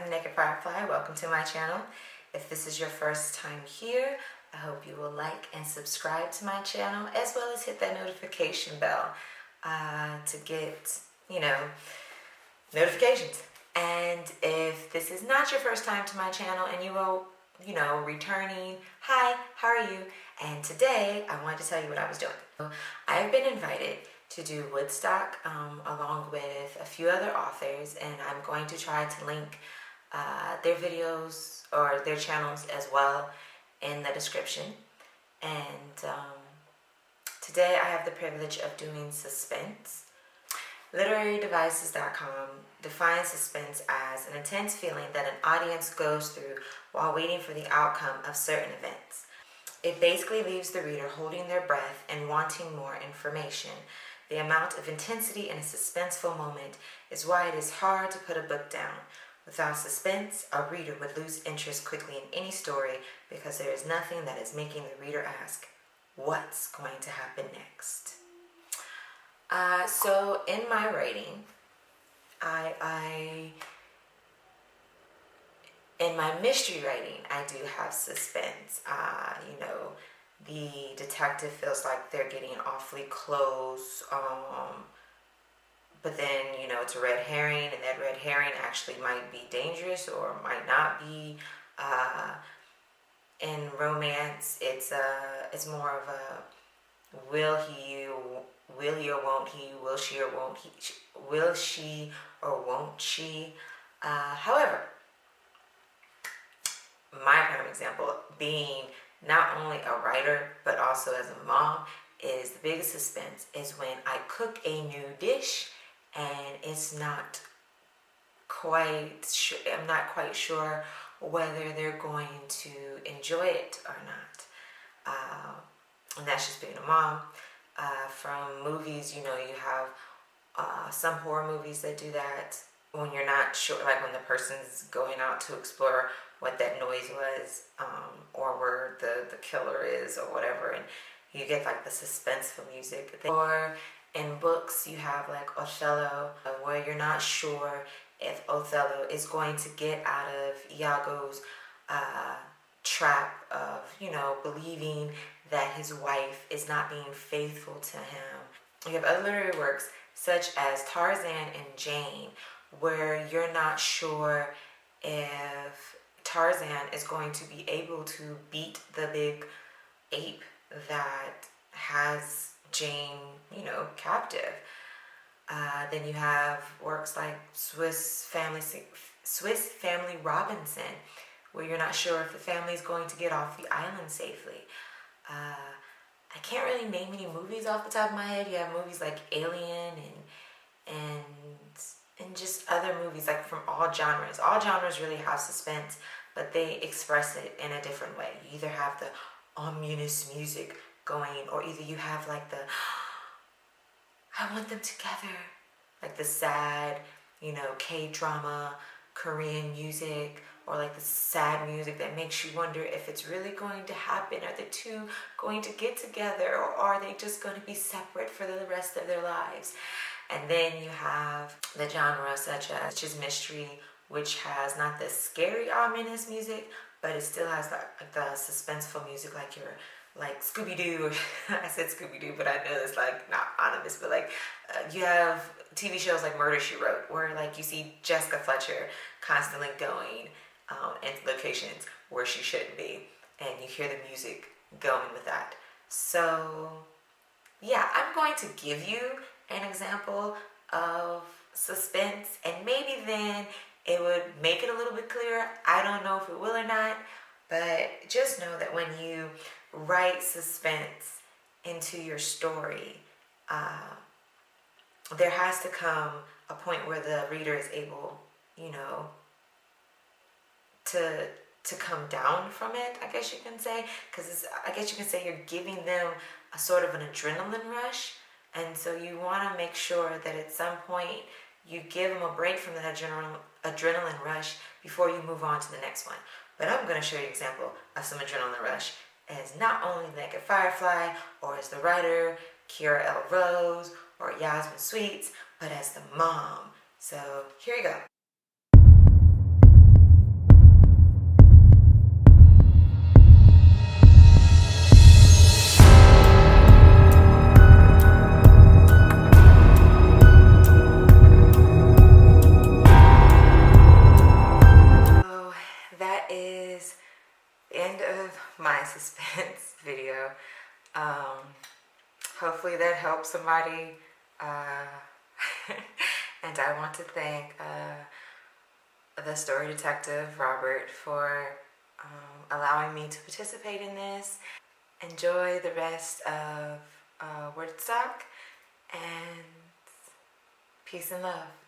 I'm Naked FireFly. Welcome to my channel. If this is your first time here, I hope you will like and subscribe to my channel, as well as hit that notification bell to get, notifications. And if this is not your first time to my channel and you are, returning, hi, how are you? And today I wanted to tell you what I was doing. I've been invited to do Wordstock along with a few other authors, and I'm going to try to link their videos or their channels as well in the description. And today I have the privilege of doing Suspense. LiteraryDevices.com defines suspense as an intense feeling that an audience goes through while waiting for the outcome of certain events. It basically leaves the reader holding their breath and wanting more information. The amount of intensity in a suspenseful moment is why it is hard to put a book down. Without suspense, a reader would lose interest quickly in any story because there is nothing that is making the reader ask, what's going to happen next? So in my writing, in my mystery writing, I do have suspense. The detective feels like they're getting awfully close, but then, it's a red herring, and that red herring actually might be dangerous or might not be. In romance, it's more of a will he or won't he, will she or won't he, will she or won't she. However, my prime example being not only a writer but also as a mom is the biggest suspense is when I cook a new dish and it's not quite sure, I'm not quite sure whether they're going to enjoy it or not. And that's just being a mom. From movies, you have some horror movies that do that when you're not sure, like when the person's going out to explore what that noise was, or where the killer is or whatever, and you get like the suspenseful music. Or in books you have like Othello, where you're not sure if Othello is going to get out of Iago's trap of, believing that his wife is not being faithful to him. You have other literary works such as Tarzan and Jane, where you're not sure if Tarzan is going to be able to beat the big ape that has Jane, captive. Then you have works like Swiss Family Robinson, where you're not sure if the family is going to get off the island safely. I can't really name any movies off the top of my head. You have movies like Alien and just other movies like from all genres. All genres really have suspense, but they express it in a different way. You either have the ominous music going, or either you have like the I want them together, like the sad, K-drama, Korean music, or like the sad music that makes you wonder if it's really going to happen. Are the two going to get together, or are they just going to be separate for the rest of their lives? And then you have the genre such as mystery, which has not the scary, ominous music, but it still has the suspenseful music, like Scooby-Doo. I said Scooby-Doo, but I know it's like not ominous, but like you have TV shows like Murder, She Wrote, where like you see Jessica Fletcher constantly going into locations where she shouldn't be, and you hear the music going with that. So yeah, I'm going to give you an example of suspense, and maybe then it would make it a little bit clearer. I don't know if it will or not, but just know that when you write suspense into your story, there has to come a point where the reader is able, to come down from it, I guess you can say, because I guess you can say you're giving them a sort of an adrenaline rush, and so you want to make sure that at some point you give them a break from that adrenaline rush before you move on to the next one. But I'm going to show you an example of some adrenaline rush as not only Naked FireFly, or as the writer Kierra L Rose, or Yasmin Sweets, but as the mom. So here you go. suspense video. Hopefully that helps somebody. And I want to thank the story detective, Robert, for allowing me to participate in this. Enjoy the rest of Wordstock, and peace and love.